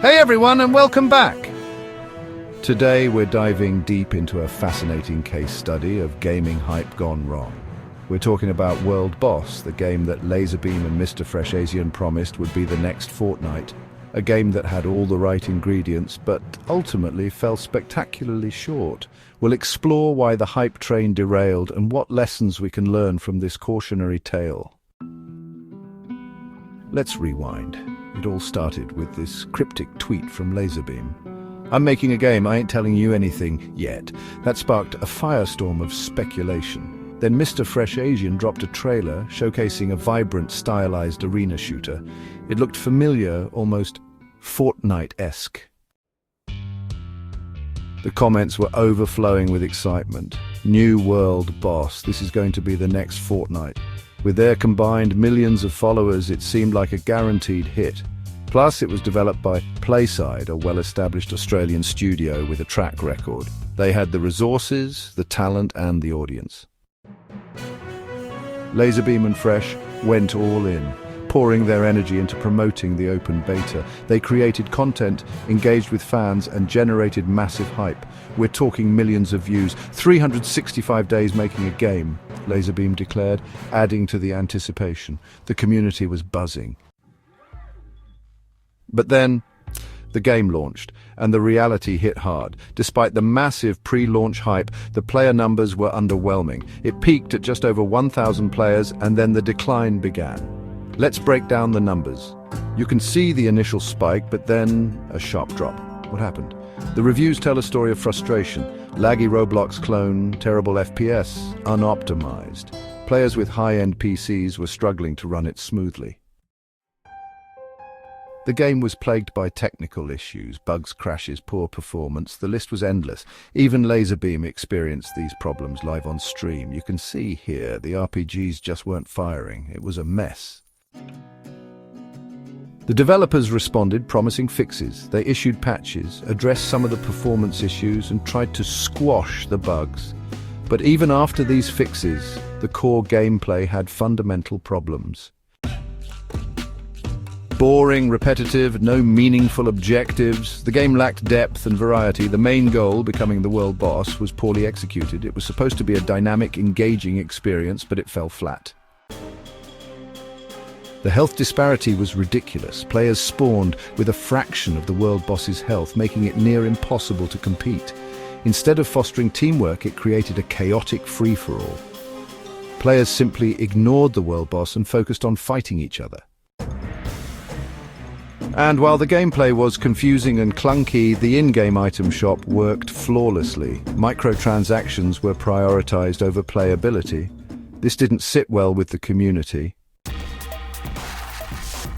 Hey everyone, and welcome back! Today we're diving deep into a fascinating case study of gaming hype gone wrong. We're talking about World Boss, the game that Laserbeam and MrFreshAsian promised would be the next Fortnite. A game that had all the right ingredients, but ultimately fell spectacularly short. We'll explore why the hype train derailed and what lessons we can learn from this cautionary tale. Let's rewind. It all started with this cryptic tweet from Laserbeam. "I'm making a game, I ain't telling you anything yet." That sparked a firestorm of speculation. Then MrFreshAsian dropped a trailer showcasing a vibrant, stylized arena shooter. It looked familiar, almost Fortnite-esque. The comments were overflowing with excitement. New World Boss, this is going to be the next Fortnite. With their combined millions of followers, it seemed like a guaranteed hit. Plus, it was developed by Playside, a well-established Australian studio with a track record. They had the resources, the talent, and the audience. Laserbeam and Fresh went all in, pouring their energy into promoting the open beta. They created content, engaged with fans, and generated massive hype. We're talking millions of views, 365 days making a game, Laserbeam declared, adding to the anticipation. The community was buzzing. But then, the game launched, and the reality hit hard. Despite the massive pre-launch hype, the player numbers were underwhelming. It peaked at just over 1,000 players, and then the decline began. Let's break down the numbers. You can see the initial spike, but then a sharp drop. What happened? The reviews tell a story of frustration. Laggy Roblox clone, terrible FPS, unoptimized. Players with high-end PCs were struggling to run it smoothly. The game was plagued by technical issues, bugs, crashes, poor performance. The list was endless. Even Laserbeam experienced these problems live on stream. You can see here, the RPGs just weren't firing. It was a mess. The developers responded, promising fixes. They issued patches, addressed some of the performance issues, and tried to squash the bugs. But even after these fixes, the core gameplay had fundamental problems. Boring, repetitive, no meaningful objectives. The game lacked depth and variety. The main goal, becoming the world boss, was poorly executed. It was supposed to be a dynamic, engaging experience, but it fell flat. The health disparity was ridiculous. Players spawned with a fraction of the world boss's health, making it near impossible to compete. Instead of fostering teamwork, it created a chaotic free-for-all. Players simply ignored the world boss and focused on fighting each other. And while the gameplay was confusing and clunky, the in-game item shop worked flawlessly. Microtransactions were prioritized over playability. This didn't sit well with the community.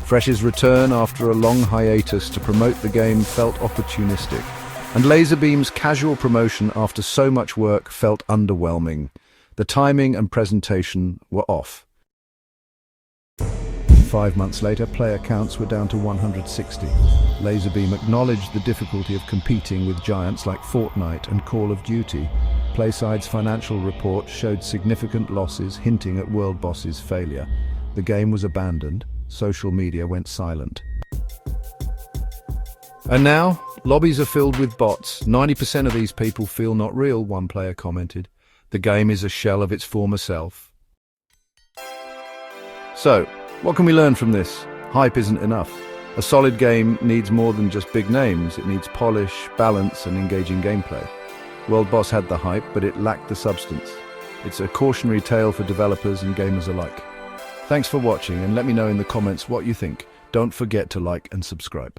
Fresh's return after a long hiatus to promote the game felt opportunistic, and Laserbeam's casual promotion after so much work felt underwhelming. The timing and presentation were off. 5 months later, player counts were down to 160. Laserbeam acknowledged the difficulty of competing with giants like Fortnite and Call of Duty. Playside's financial report showed significant losses, hinting at World Boss's failure. The game was abandoned. Social media went silent. And now, lobbies are filled with bots. 90% of these people feel not real, one player commented. The game is a shell of its former self. So, what can we learn from this? Hype isn't enough. A solid game needs more than just big names. It needs polish, balance, and engaging gameplay. World Boss had the hype, but it lacked the substance. It's a cautionary tale for developers and gamers alike. Thanks for watching, and let me know in the comments what you think. Don't forget to like and subscribe.